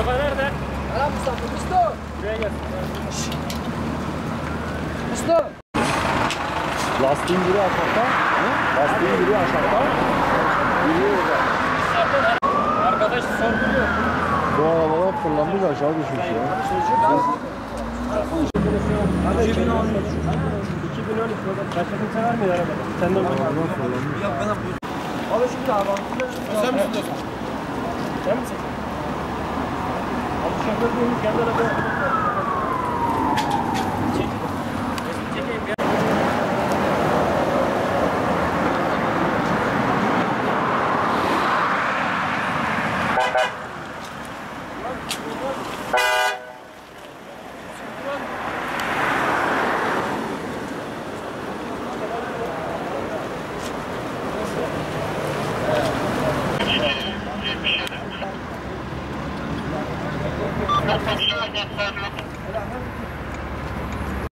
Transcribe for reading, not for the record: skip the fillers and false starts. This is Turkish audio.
Mustafa nerede? Lan Mustafa, Mustafa. Buraya gel. Mustafa. Lastiğin biri aşağıda. Lastiğin biri aşağıda. Biri orada. Arkadaş sorduruyor. Bu arabalar fırlanmış aşağı düşmüş ya. 2013 başka kimse vermiyor arabada. Sen de Arabalar fırlanmış. Al şimdi abi. Sen misin diyorsun? Sen misin? Abi şoför değiliz. Gel arabaya. Çekeyim ya. Aşağı geçsen